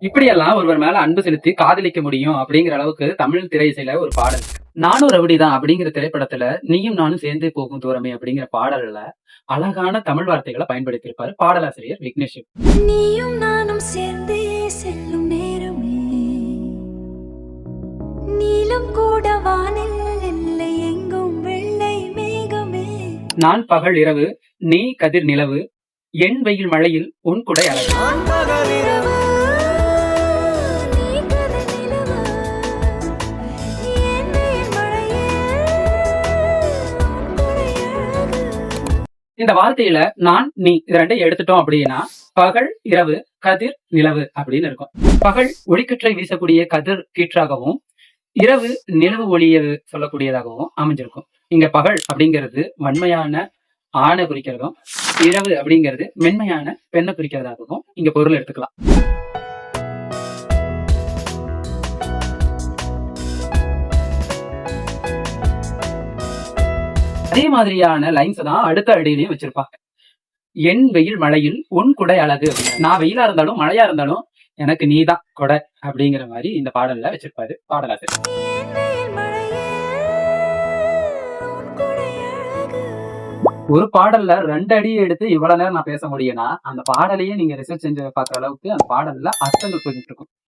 இப்படியெல்லாம் ஒருவர் மேல அன்பு செலுத்தி காதலிக்க முடியும் அப்படிங்கிற அளவுக்கு தமிழ் திரை இசையில ஒரு பாடல். நானும் ரவுடிதான் அப்படிங்கிற திரைப்படத்துல நீயும் நானும் சேர்ந்தே போகும் தூரமே அப்படிங்கிற பாடல்ல அழகான தமிழ் வார்த்தைகளை பயன்படுத்தியிருப்பாரு பாடலாசிரியர் விக்னேஷ் சிவன். நீயும் நானும் சேர்ந்தே செல்லும் நேரமே, நீலம் கூட வானில் இல்லை எங்கும் வெள்ளை மேகமே. நான் பகல் இரவு, நீ கதிர் நிலவு, என் வெயில் மழையில் உன் குடை அழகு. நான் பகல் இரவு, நீ கதிர் நிலவு, என் வெயில் மழையில் உன் குடை அழகு. இந்த வார்த்தையில நான் நீ இது ரெண்டையும் எடுத்துட்டோம் அப்படின்னா பகல் இரவு கதிர் நிலவு அப்படின்னு இருக்கும். பகல் ஒளிக்கற்றை வீசக்கூடிய கதிர் கீற்றாகவும், இரவு நிலவு ஒளிய சொல்லக்கூடியதாகவும் அமைஞ்சிருக்கும். இங்க பகல் அப்படிங்கிறது வன்மையான ஆணை குறிக்கிறதும், இரவு அப்படிங்கிறது மென்மையான பெண்ணை குறிக்கிறதாகவும் இங்க பொருள் எடுத்துக்கலாம். அதே மாதிரியான லைன்ஸ் தான் அடுத்த அடியிலையும் வச்சிருப்பாங்க. என் வெயில் மழையில் உன் குடை அழகு. நான் வெயிலா இருந்தாலும் மழையா இருந்தாலும் எனக்கு நீதான் கொடை அப்படிங்கிற மாதிரி இந்த பாடல்ல வச்சிருப்பாரு பாடலாசிரியர். என் வெயில் மழையில் உன் குடை அழகு. ஒரு பாடல்ல 2 அடியை எடுத்து இவ்வளவு நேரம் நான் பேச முடியும்னா அந்த பாடலையே நீங்க ரிசர்ச் செஞ்சு பார்க்குற அளவுக்கு அந்த பாடல்ல அர்த்தங்கள் புரிஞ்சுட்டு இருக்கும்.